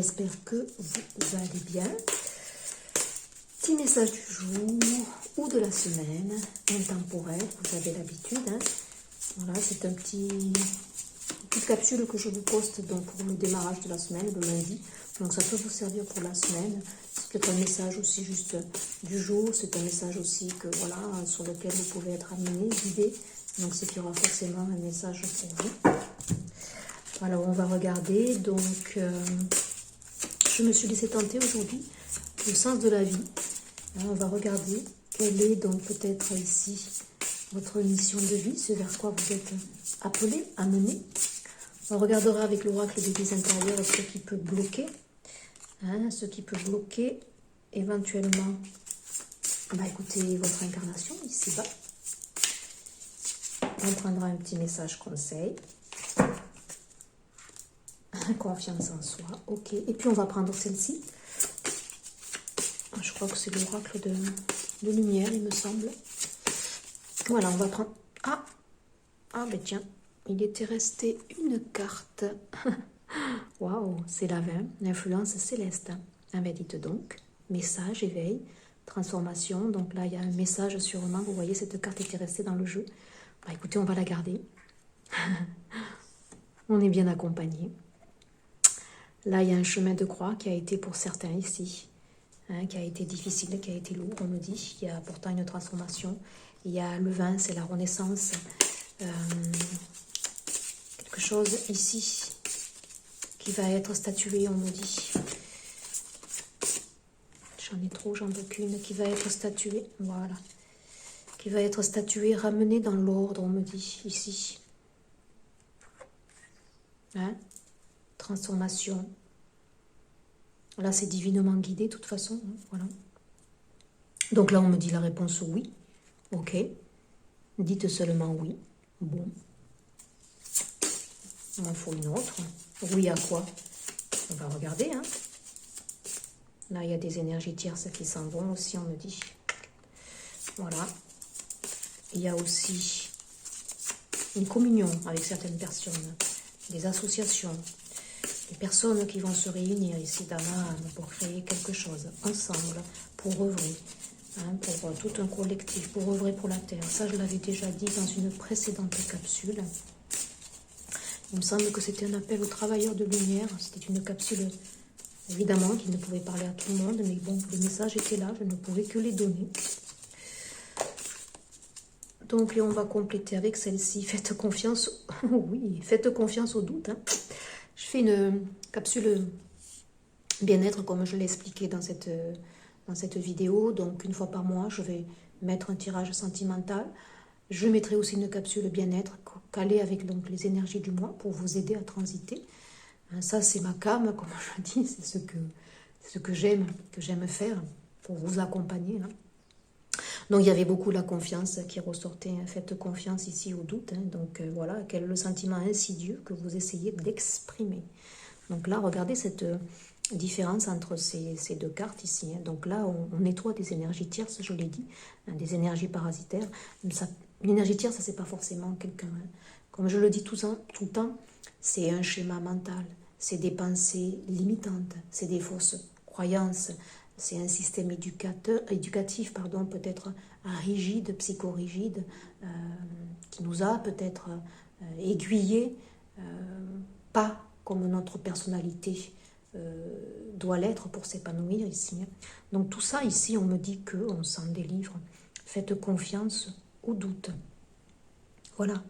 j'espère que vous allez bien. Petit message du jour ou de la semaine, intemporel, vous avez l'habitude. Hein. Voilà, c'est une petite capsule que je vous poste donc, pour le démarrage de la semaine, le lundi. Donc ça peut vous servir pour la semaine. C'est un message aussi juste du jour. C'est un message aussi que voilà sur lequel vous pouvez être amené, guidé. Donc c'est qu'il y aura forcément un message pour vous. Alors on va regarder. Donc je me suis laissé tenter aujourd'hui le sens de la vie. Alors, on va regarder quelle est donc peut-être ici votre mission de vie, ce vers quoi vous êtes appelé, amené. On regardera avec l'oracle des vies intérieures ce qui peut bloquer. Ce qui peut bloquer éventuellement écoutez, votre incarnation ici-bas. On prendra un petit message conseil. Confiance en soi. Ok. Et puis on va prendre celle-ci. Je crois que c'est l'oracle de lumière, il me semble. Voilà, on va prendre... Ah ben tiens, il était resté une carte. Waouh, c'est la 20, l'influence céleste. Ah ben dites donc, message, éveil, transformation. Donc là, il y a un message sûrement. Vous voyez, cette carte était restée dans le jeu. Bah, écoutez, on va la garder. On est bien accompagné. Là, il y a un chemin de croix qui a été pour certains ici, qui a été difficile, qui a été lourd, on me dit. Il y a pourtant une transformation. Il y a le 20, c'est la renaissance. Quelque chose ici qui va être statué, on me dit. J'en ai trop, j'en veux qu'une. Qui va être statuée, voilà. Qui va être statuée, ramenée dans l'ordre, on me dit, ici. Transformation. Là, c'est divinement guidé, de toute façon. Voilà. Donc là, on me dit la réponse oui. Ok. Dites seulement oui. Bon. Il m'en faut une autre. Oui à quoi? On va regarder. Là, il y a des énergies tierces qui s'en vont aussi, on me dit. Voilà. Il y a aussi une communion avec certaines personnes, des associations, des personnes qui vont se réunir ici dans l'âme pour créer quelque chose ensemble, pour œuvrer, pour tout un collectif, pour œuvrer pour la Terre. Ça, je l'avais déjà dit dans une précédente capsule. Il me semble que c'était un appel aux travailleurs de lumière. C'était une capsule, évidemment, qui ne pouvait parler à tout le monde, mais bon, les messages étaient là, je ne pouvais que les donner. Donc, et on va compléter avec celle-ci. Faites confiance, oui, faites confiance au doute. Je fais une capsule bien-être, comme je l'ai expliqué dans cette vidéo. Donc, une fois par mois, je vais mettre un tirage sentimental. Je mettrai aussi une capsule bien-être calée avec donc, les énergies du mois pour vous aider à transiter. Ça, c'est ma came, comme je dis, c'est ce que j'aime faire pour vous accompagner. Donc, il y avait beaucoup la confiance qui ressortait. Faites confiance ici au doute. Donc, voilà, quel est le sentiment insidieux que vous essayez d'exprimer. Donc là, regardez cette différence entre ces deux cartes ici. Donc là, on nettoie des énergies tierces, je l'ai dit, des énergies parasitaires. L'énergie tierce, ça, c'est pas forcément quelqu'un. Comme je le dis tout le temps, c'est un schéma mental. C'est des pensées limitantes. C'est des fausses croyances. C'est un système éducatif, peut-être rigide, psychorigide, qui nous a peut-être aiguillés, pas comme notre personnalité doit l'être pour s'épanouir ici. Donc tout ça ici, on me dit qu'on s'en délivre. Faites confiance au doute. Voilà.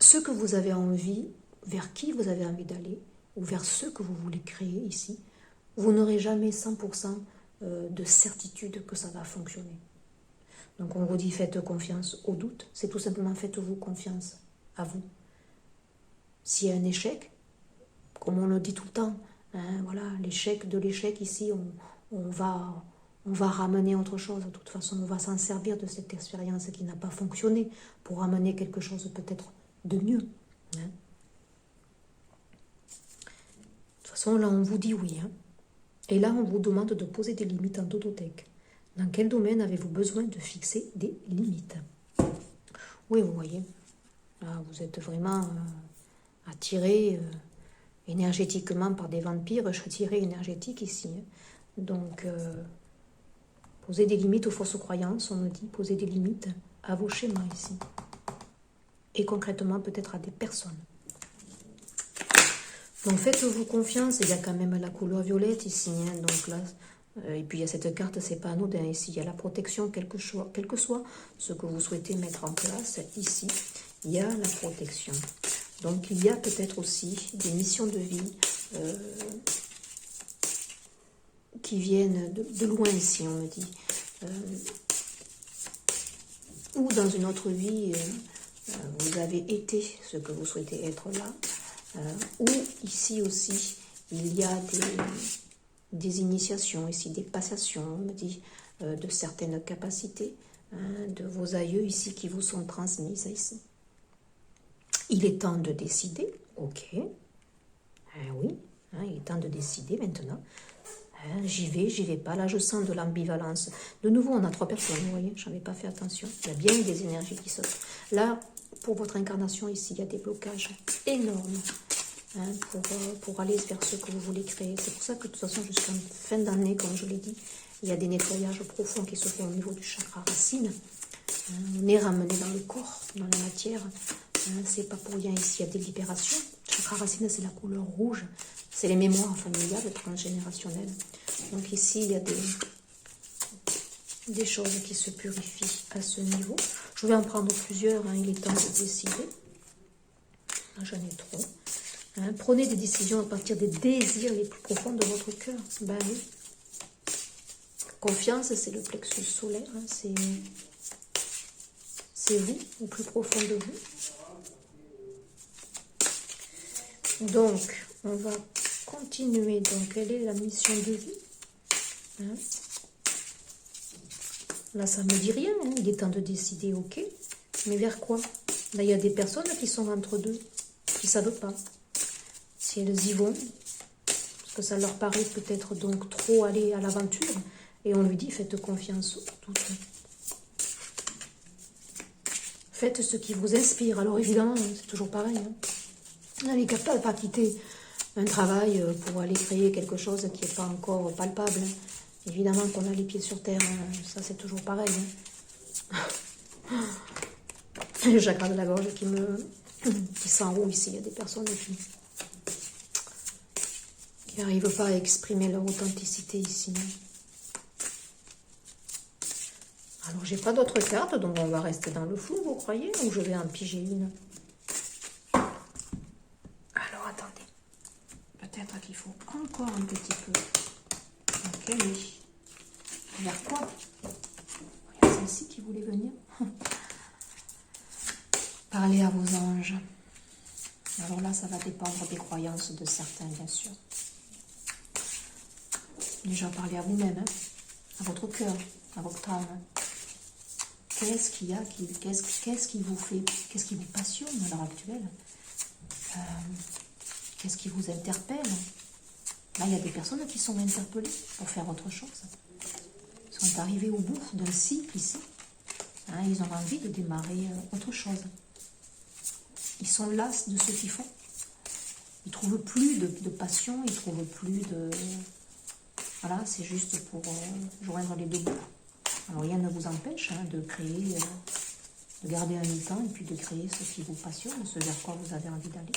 Ce que vous avez envie, vers qui vous avez envie d'aller, ou vers ce que vous voulez créer ici, vous n'aurez jamais 100% de certitude que ça va fonctionner. Donc on vous dit faites confiance au doute, c'est tout simplement faites-vous confiance à vous. S'il y a un échec, comme on le dit tout le temps, voilà, de l'échec ici, on va ramener autre chose. De toute façon, on va s'en servir de cette expérience qui n'a pas fonctionné pour ramener quelque chose peut-être de mieux. De toute façon, là, on vous dit oui. Et là, on vous demande de poser des limites en dodothèque. Dans quel domaine avez-vous besoin de fixer des limites? Oui, vous voyez, là, vous êtes vraiment attiré énergétiquement par des vampires châtiérés énergétiques ici. Hein. Donc, posez des limites aux fausses croyances, on me dit, posez des limites à vos schémas ici. Et concrètement, peut-être à des personnes. Donc, faites-vous confiance, il y a quand même la couleur violette ici. Hein, donc là, et puis il y a cette carte, c'est pas anodin ici. Il y a la protection, quel que soit ce que vous souhaitez mettre en place ici. Il y a la protection. Donc, il y a peut-être aussi des missions de vie qui viennent de loin ici, on me dit. Ou dans une autre vie, vous avez été ce que vous souhaitez être là. Ou ici aussi, il y a des initiations, ici des passations, on me dit, de certaines capacités de vos aïeux ici qui vous sont transmises ici. Il est temps de décider, ok, oui, hein, il est temps de décider maintenant. J'y vais pas. Là, je sens de l'ambivalence. De nouveau, on a 3 personnes, vous voyez, je n'avais pas fait attention. Il y a bien des énergies qui sautent. Là, pour votre incarnation ici, il y a des blocages énormes hein, pour aller vers ce que vous voulez créer. C'est pour ça que de toute façon, jusqu'en fin d'année, comme je l'ai dit, il y a des nettoyages profonds qui se font au niveau du chakra racine. On est ramené dans le corps, dans la matière. C'est pas pour rien ici, il y a des libérations. Le chakra racine, c'est la couleur rouge. C'est les mémoires familiales transgénérationnelles. Donc ici, il y a des choses qui se purifient à ce niveau. Je vais en prendre plusieurs, hein, il est temps de décider. J'en ai trop. Hein, prenez des décisions à partir des désirs les plus profonds de votre cœur. Ben oui. Confiance, c'est le plexus solaire. Hein, c'est vous, au plus profond de vous. Donc, on va continuer. Donc, quelle est la mission de vie hein? Là, ça ne me dit rien. Hein. Il est temps de décider, ok. Mais vers quoi? Là, il y a des personnes qui sont entre deux, qui ne savent pas si elles y vont. Parce que ça leur paraît peut-être donc trop aller à l'aventure. Et on lui dit, faites confiance aux doutes. Faites ce qui vous inspire. Alors évidemment, c'est toujours pareil. Hein. On n'est capable de pas quitter un travail pour aller créer quelque chose qui n'est pas encore palpable. Hein. Évidemment qu'on a les pieds sur terre, hein. Ça c'est toujours pareil. Hein. Le chakra de la gorge qui s'enroule ici. Il y a des personnes qui n'arrivent pas à exprimer leur authenticité ici. Alors j'ai pas d'autres cartes, donc on va rester dans le flou, vous croyez? Ou je vais en piger une? Alors attendez. Peut-être qu'il faut encore un petit peu. Ok, oui. Vers quoi? Il y a celle-ci qui voulait venir. Parlez à vos anges. Alors là, ça va dépendre des croyances de certains, bien sûr. Déjà, parlez à vous-même, hein, à votre cœur, à votre âme. Qu'est-ce qu'il y a, qu'est-ce qui vous fait, qu'est-ce qui vous passionne à l'heure actuelle? Qu'est-ce qui vous interpelle? Là, il y a des personnes qui sont interpellées pour faire autre chose. Ils sont arrivés au bout d'un cycle ici. Hein, ils ont envie de démarrer autre chose. Ils sont las de ce qu'ils font. Ils ne trouvent plus de passion, ils ne trouvent plus de... Voilà, c'est juste pour joindre les deux bouts. Alors rien ne vous empêche hein, de créer, de garder un mi-temps et puis de créer ce qui vous passionne, ce vers quoi vous avez envie d'aller.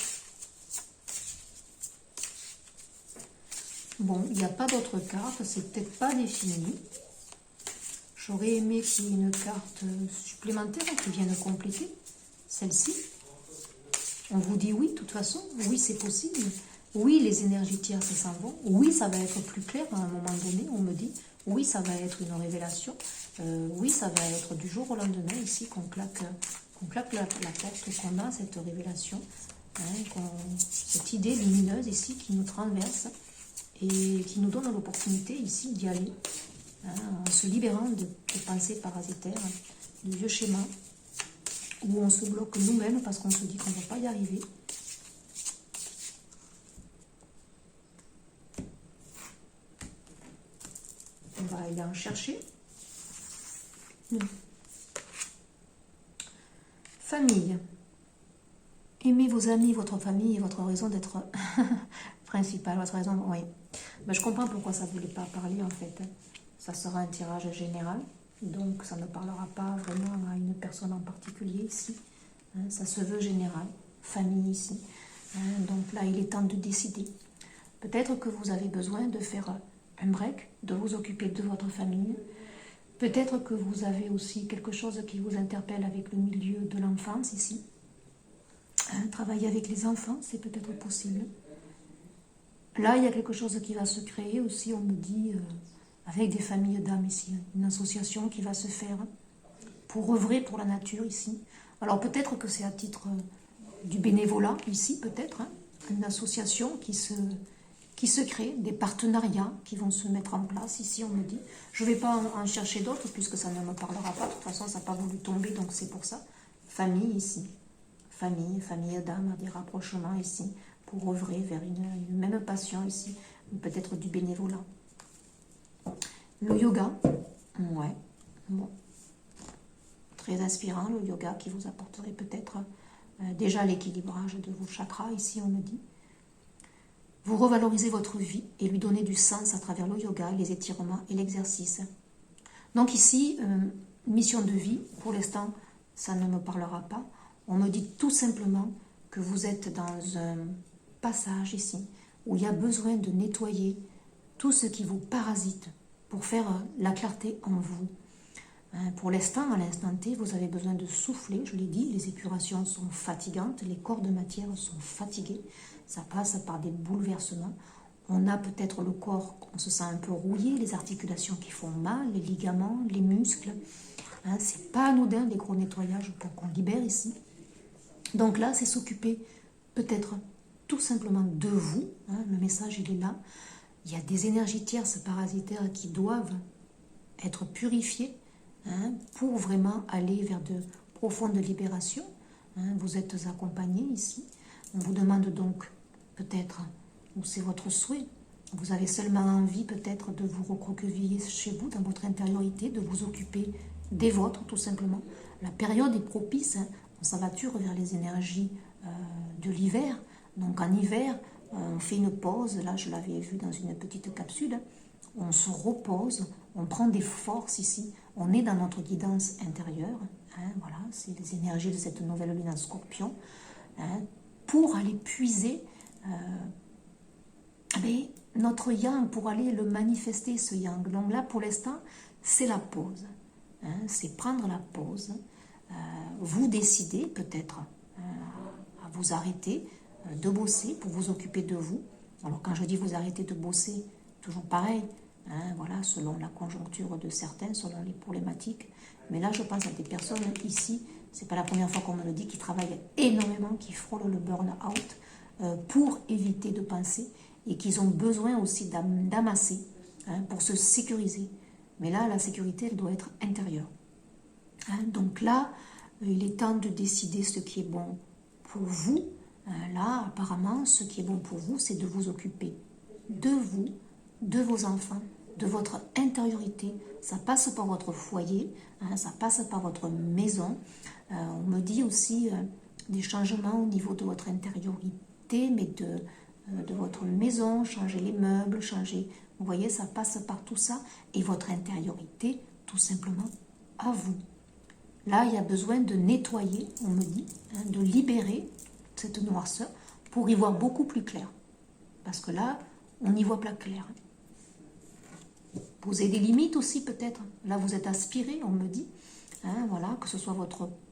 Bon, il n'y a pas d'autres cartes, c'est peut-être pas défini. J'aurais aimé qu'il y ait une carte supplémentaire qui vienne compléter celle-ci. On vous dit oui, de toute façon, oui c'est possible. Oui, les énergies tierces s'en vont. Oui, ça va être plus clair à un moment donné, on me dit. Oui, ça va être une révélation. Oui, ça va être du jour au lendemain ici qu'on claque la porte, qu'on a cette révélation, hein, cette idée lumineuse ici qui nous traverse et qui nous donne l'opportunité ici d'y aller, hein, en se libérant de pensées parasitaires, de vieux schémas, où on se bloque nous-mêmes parce qu'on se dit qu'on ne va pas y arriver. On va aller en chercher. Famille. Aimez vos amis, votre famille et votre raison d'être principale. Votre raison, oui. Ben, je comprends pourquoi ça ne voulait pas parler en fait. Ça sera un tirage général. Donc ça ne parlera pas vraiment à une personne en particulier ici. Hein, ça se veut général. Famille ici. Hein, donc là, il est temps de décider. Peut-être que vous avez besoin de faire un break, de vous occuper de votre famille. Peut-être que vous avez aussi quelque chose qui vous interpelle avec le milieu de l'enfance ici. Hein, travailler avec les enfants, c'est peut-être possible. Là, il y a quelque chose qui va se créer aussi, on me dit, avec des familles d'âmes ici. Une association qui va se faire pour œuvrer pour la nature ici. Alors peut-être que c'est à titre du bénévolat ici, peut-être. Hein, une association qui se crée, des partenariats qui vont se mettre en place ici, on me dit. Je ne vais pas en chercher d'autres puisque ça ne me parlera pas. De toute façon, ça n'a pas voulu tomber, donc c'est pour ça. Famille ici. Famille d'âme, des rapprochements ici, pour œuvrer vers une même passion ici, peut-être du bénévolat. Le yoga, ouais, bon, très inspirant le yoga qui vous apporterait peut-être déjà l'équilibrage de vos chakras ici, on me dit. Vous revalorisez votre vie et lui donnez du sens à travers le yoga, les étirements et l'exercice. Donc ici, mission de vie, pour l'instant, ça ne me parlera pas. On me dit tout simplement que vous êtes dans un passage ici où il y a besoin de nettoyer tout ce qui vous parasite pour faire la clarté en vous. Pour l'instant, à l'instant T, vous avez besoin de souffler, je l'ai dit, les épurations sont fatigantes, les corps de matière sont fatigués, ça passe par des bouleversements. On a peut-être le corps, on se sent un peu rouillé, les articulations qui font mal, les ligaments, les muscles. Hein, c'est pas anodin les gros nettoyages pour qu'on libère ici. Donc là, c'est s'occuper peut-être tout simplement de vous. Hein, le message, il est là. Il y a des énergies tierces parasitaires qui doivent être purifiées hein, pour vraiment aller vers de profondes libérations. Hein, vous êtes accompagnés ici. On vous demande donc peut-être, ou c'est votre souhait, vous avez seulement envie peut-être de vous recroqueviller chez vous, dans votre intériorité, de vous occuper des vôtres tout simplement. La période est propice, hein, on s'aventure vers les énergies de l'hiver. Donc en hiver, on fait une pause, là je l'avais vu dans une petite capsule, on se repose, on prend des forces ici, on est dans notre guidance intérieure, hein, voilà, c'est les énergies de cette nouvelle lune en Scorpion, hein, pour aller puiser notre yang, pour aller le manifester ce yang. Donc là pour l'instant, c'est la pause, hein, c'est prendre la pause, vous décidez peut-être à vous arrêter de bosser pour vous occuper de vous. Alors quand je dis vous arrêtez de bosser, toujours pareil, hein, voilà, selon la conjoncture de certains, selon les problématiques. Mais là je pense à des personnes ici, c'est pas la première fois qu'on me le dit, qui travaillent énormément, qui frôlent le burn-out pour éviter de penser et qu'ils ont besoin aussi d'amasser hein, pour se sécuriser. Mais là la sécurité elle doit être intérieure. Hein, donc là il est temps de décider ce qui est bon pour vous. Là, apparemment, ce qui est bon pour vous, c'est de vous occuper de vous, de vos enfants, de votre intériorité. Ça passe par votre foyer, hein, ça passe par votre maison. On me dit aussi des changements au niveau de votre intériorité, mais de votre maison, changer les meubles, changer... Vous voyez, ça passe par tout ça. Et votre intériorité, tout simplement, à vous. Là, il y a besoin de nettoyer, on me dit, hein, de libérer cette noirceur pour y voir beaucoup plus clair. Parce que là, on n'y voit pas clair. Poser des limites aussi peut-être. Là, vous êtes aspiré, on me dit. Hein, voilà, que ce soit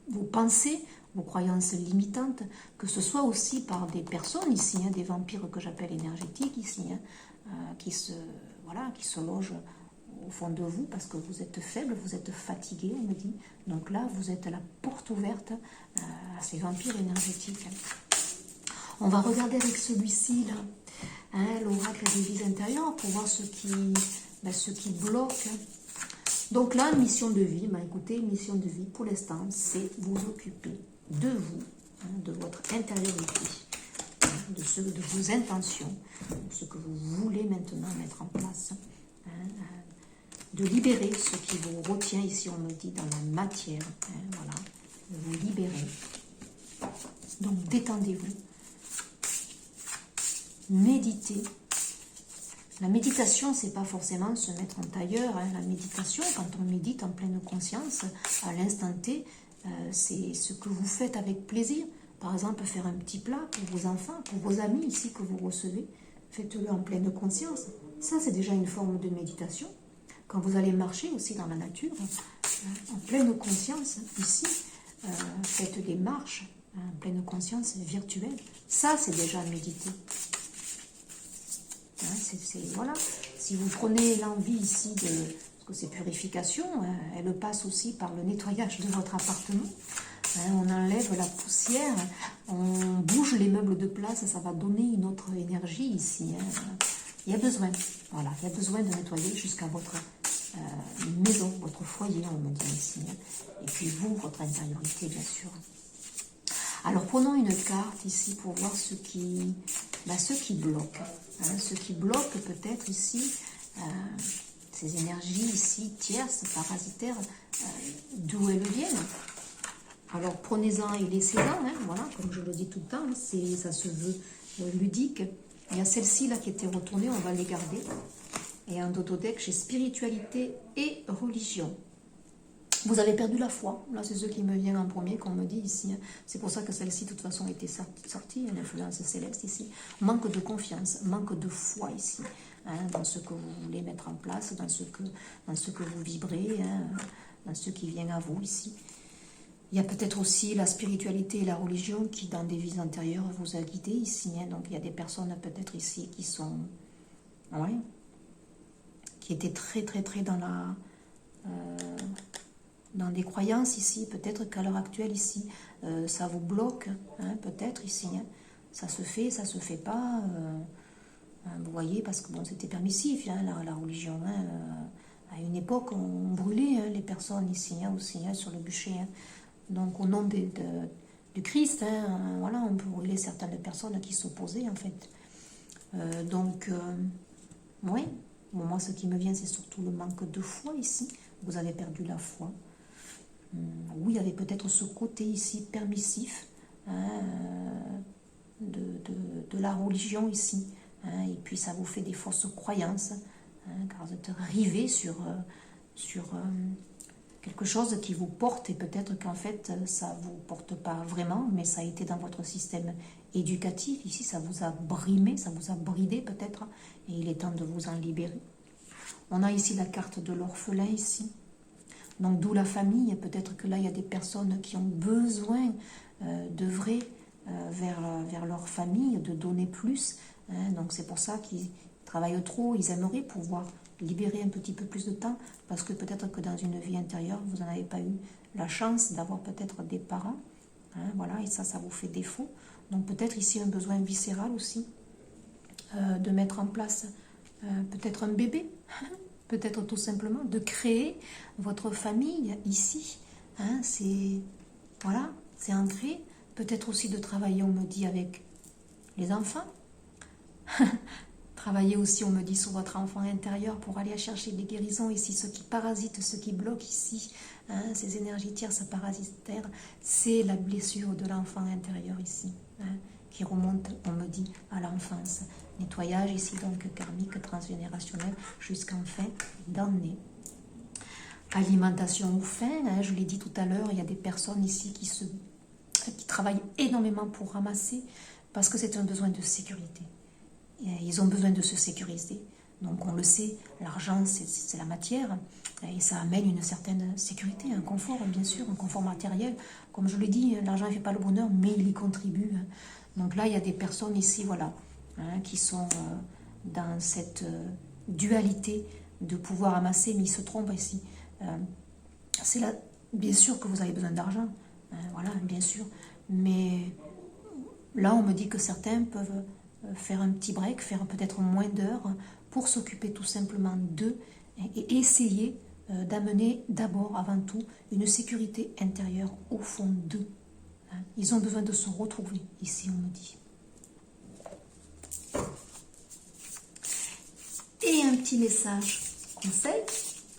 vos pensées, vos croyances limitantes, que ce soit aussi par des personnes ici, hein, des vampires que j'appelle énergétiques ici, hein, qui se logent au fond de vous parce que vous êtes faible, vous êtes fatigué, on me dit. Donc là, vous êtes à la porte ouverte à ces vampires énergétiques. On va regarder avec celui-ci, là, hein, l'oracle des vies intérieures, pour voir ce qui bloque. Donc là, mission de vie, écoutez, mission de vie, pour l'instant, c'est vous occuper de vous, hein, de votre intériorité, hein, de vos intentions, de ce que vous voulez maintenant mettre en place, hein, de libérer ce qui vous retient ici, on me dit, dans la matière, hein, voilà, de vous libérer. Donc détendez-vous. Méditez. La méditation, c'est pas forcément se mettre en tailleur. Hein. La méditation, quand on médite en pleine conscience, à l'instant T, c'est ce que vous faites avec plaisir. Par exemple, faire un petit plat pour vos enfants, pour vos amis ici que vous recevez. Faites-le en pleine conscience. Ça, c'est déjà une forme de méditation. Quand vous allez marcher aussi dans la nature, en pleine conscience, ici, faites des marches en pleine conscience virtuelle. Ça, c'est déjà méditer. Voilà. Si vous prenez l'envie ici de... Parce que c'est purification, elle passe aussi par le nettoyage de votre appartement. On enlève la poussière, on bouge les meubles de place, ça va donner une autre énergie ici. Il y a besoin, voilà, il y a besoin de nettoyer jusqu'à votre maison, votre foyer, on me dit ici. Et puis vous, votre intériorité, bien sûr. Alors prenons une carte ici pour voir ce qui bloque. Ce qui bloque peut-être ici, ces énergies ici tierces, parasitaires, d'où elles viennent. Alors prenez-en et laissez-en, voilà, comme je le dis tout le temps, ça se veut ludique. Il y a celle-ci là qui était retournée, on va les garder. Et en dododeck, j'ai spiritualité et religion. Vous avez perdu la foi, là c'est ce qui me vient en premier, qu'on me dit ici. C'est pour ça que celle-ci, de toute façon, était sortie, une influence céleste ici. Manque de confiance, manque de foi ici, dans ce que vous voulez mettre en place, dans ce que vous vibrez, dans ce qui vient à vous ici. Il y a peut-être aussi la spiritualité et la religion qui, dans des vies antérieures, vous a guidé ici. Donc il y a des personnes peut-être ici qui sont... Ouais, qui étaient très très très dans des croyances ici, peut-être qu'à l'heure actuelle ici, ça vous bloque, peut-être ici, ça se fait pas, vous voyez, parce que bon, c'était permissif, la religion, à une époque, on brûlait les personnes ici, aussi, sur le bûcher, donc au nom du Christ, voilà, on brûlait certaines personnes qui s'opposaient, en fait, oui, bon, moi, ce qui me vient, c'est surtout le manque de foi ici, vous avez perdu la foi. Oui, il y avait peut-être ce côté ici permissif de la religion ici. Et puis ça vous fait des fausses croyances, car vous êtes rivé sur quelque chose qui vous porte, et peut-être qu'en fait ça ne vous porte pas vraiment, mais ça a été dans votre système éducatif. Ici, ça vous a brimé, ça vous a bridé peut-être, et il est temps de vous en libérer. On a ici la carte de l'orphelin ici. Donc d'où la famille, peut-être que là il y a des personnes qui ont besoin d'œuvrer vers leur famille, de donner plus. Donc c'est pour ça qu'ils travaillent trop, ils aimeraient pouvoir libérer un petit peu plus de temps, parce que peut-être que dans une vie intérieure, vous n'en avez pas eu la chance d'avoir peut-être des parents. Voilà, et ça vous fait défaut. Donc peut-être ici un besoin viscéral aussi, de mettre en place peut-être un bébé, peut-être tout simplement de créer votre famille ici. Voilà, c'est ancré. Peut-être aussi de travailler, on me dit, avec les enfants. Travailler aussi, on me dit, sur votre enfant intérieur pour aller chercher des guérisons ici. Ce qui parasite, ce qui bloque ici, ces énergies tierces parasitaires, c'est la blessure de l'enfant intérieur ici, qui remonte, on me dit, à l'enfance. Nettoyage ici, donc karmique, transgénérationnel, jusqu'en fin d'année. Alimentation ou faim, je l'ai dit tout à l'heure, il y a des personnes ici qui travaillent énormément pour ramasser, parce que c'est un besoin de sécurité. Ils ont besoin de se sécuriser. Donc on le sait, l'argent c'est la matière, et ça amène une certaine sécurité, un confort, bien sûr, un confort matériel. Comme je l'ai dit, l'argent ne fait pas le bonheur, mais il y contribue. Donc là, il y a des personnes ici, voilà, qui sont dans cette dualité de pouvoir amasser, mais ils se trompent ici. C'est là, bien sûr que vous avez besoin d'argent, voilà, bien sûr, mais là, on me dit que certains peuvent faire un petit break, faire peut-être moins d'heures pour s'occuper tout simplement d'eux et essayer d'amener d'abord, avant tout, une sécurité intérieure au fond d'eux. Ils ont besoin de se retrouver, ici on me dit. Et un petit message conseil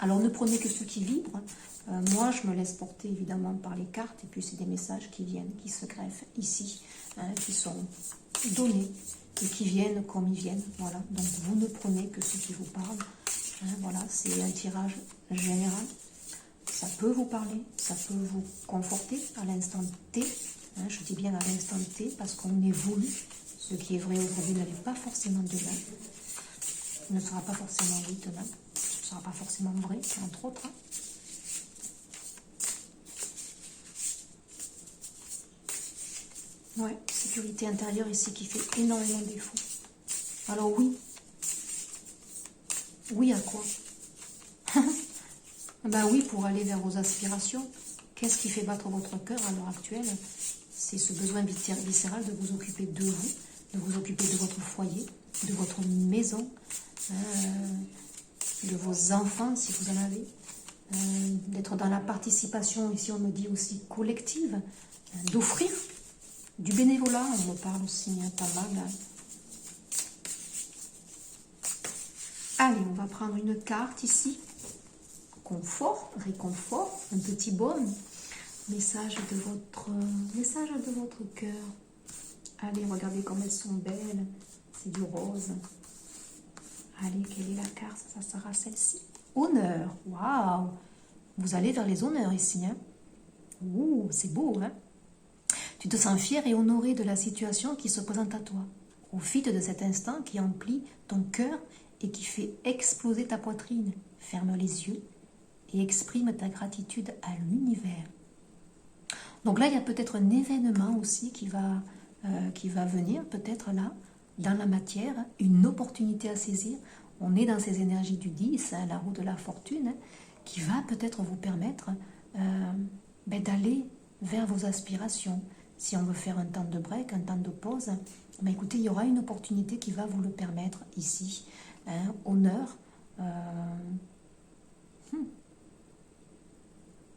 Alors ne prenez que ceux qui vibrent. Moi, je me laisse porter évidemment par les cartes, et puis c'est des messages qui viennent, qui se greffent ici, qui sont donnés, et qui viennent comme ils viennent. Voilà, donc vous ne prenez que ceux qui vous parlent. Voilà, c'est un tirage général. Ça peut vous parler, ça peut vous conforter à l'instant T. Je dis bien à l'instant T parce qu'on évolue. Ce qui est vrai aujourd'hui ne l'est pas forcément demain. Ne sera pas forcément oui demain. Ce ne sera pas forcément vrai, entre autres. Ouais, sécurité intérieure ici qui fait énormément de défaut. Alors oui. Oui à quoi? Ben oui, pour aller vers vos aspirations. Qu'est-ce qui fait battre votre cœur à l'heure actuelle? C'est ce besoin viscéral de vous occuper de vous, de vous occuper de votre foyer, de votre maison, de vos enfants si vous en avez, d'être dans la participation, ici on me dit aussi collective, d'offrir du bénévolat, on me parle aussi pas mal. Allez, on va prendre une carte ici, confort, réconfort, un petit baume, message de votre cœur. Allez, regardez comme elles sont belles, c'est du rose. Allez, quelle est la carte? Ça sera celle-ci. Honneur, waouh! Vous allez vers les honneurs ici. Ouh, c'est beau, hein? Tu te sens fier et honoré de la situation qui se présente à toi. Profite de cet instant qui emplit ton cœur et qui fait exploser ta poitrine. Ferme les yeux et exprime ta gratitude à l'univers. Donc là, il y a peut-être un événement aussi qui va venir, peut-être là, dans la matière, une opportunité à saisir. On est dans ces énergies du 10, la roue de la fortune, qui va peut-être vous permettre d'aller vers vos aspirations. Si on veut faire un temps de break, un temps de pause, écoutez, il y aura une opportunité qui va vous le permettre ici. Honneur.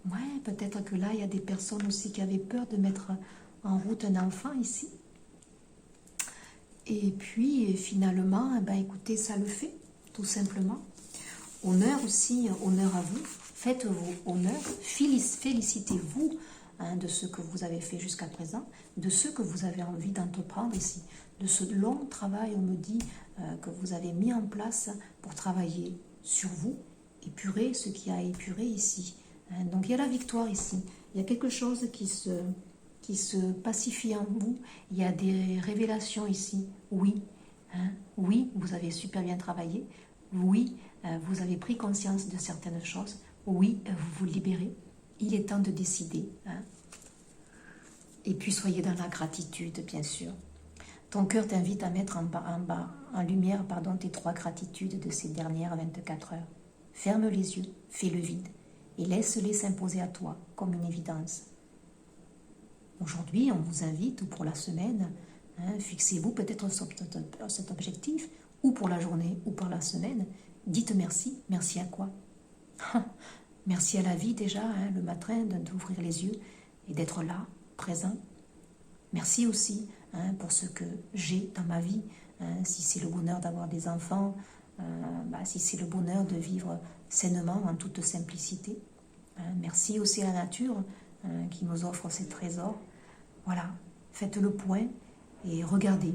Ouais, peut-être que là, il y a des personnes aussi qui avaient peur de mettre en route un enfant ici. Et puis, finalement, écoutez, ça le fait, tout simplement. Honneur aussi, honneur à vous. Faites-vous honneur, félicitez-vous de ce que vous avez fait jusqu'à présent, de ce que vous avez envie d'entreprendre ici, de ce long travail, on me dit, que vous avez mis en place pour travailler sur vous, épurer ce qui a épuré ici. Donc il y a la victoire ici, il y a quelque chose qui se pacifie en vous, il y a des révélations ici, oui, oui, vous avez super bien travaillé, oui, vous avez pris conscience de certaines choses, oui, vous vous libérez, il est temps de décider. Et puis soyez dans la gratitude, bien sûr. Ton cœur t'invite à mettre en lumière tes 3 gratitudes de ces dernières 24 heures. Ferme les yeux, fais le vide et laisse-les s'imposer à toi comme une évidence. Aujourd'hui, on vous invite, ou pour la semaine, fixez-vous peut-être cet objectif, ou pour la journée, ou pour la semaine. Dites merci. Merci à quoi? Merci à la vie déjà, le matin, d'ouvrir les yeux et d'être là, présent. Merci aussi pour ce que j'ai dans ma vie, si c'est le bonheur d'avoir des enfants, si c'est le bonheur de vivre sainement, en toute simplicité. Merci aussi à la nature qui nous offre ces trésors. Voilà, faites le point et regardez.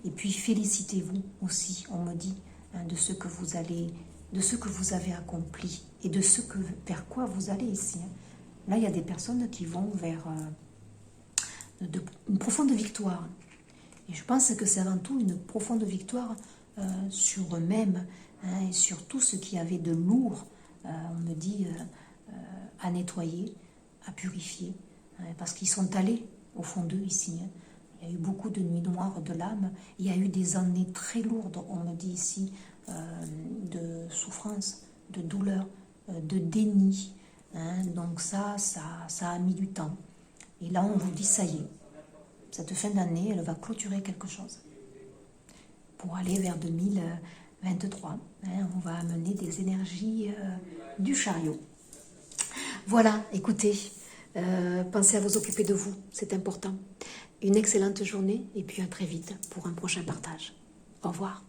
Et puis félicitez-vous aussi, on me dit, de ce que vous avez accompli et de vers quoi vous allez ici. Là, il y a des personnes qui vont vers une profonde victoire. Et je pense que c'est avant tout une profonde victoire sur eux-mêmes et sur tout ce qui avait de lourd, on me dit, à nettoyer, à purifier, parce qu'ils sont allés au fond d'eux ici. Il y a eu beaucoup de nuits noires de l'âme, il y a eu des années très lourdes, on me dit ici, de souffrance, de douleur, de déni. Donc ça a mis du temps. Et là, on vous dit, ça y est, cette fin d'année, elle va clôturer quelque chose. Pour aller vers 2023, on va amener des énergies du chariot. Voilà, écoutez, pensez à vous occuper de vous, c'est important. Une excellente journée et puis à très vite pour un prochain partage. Au revoir.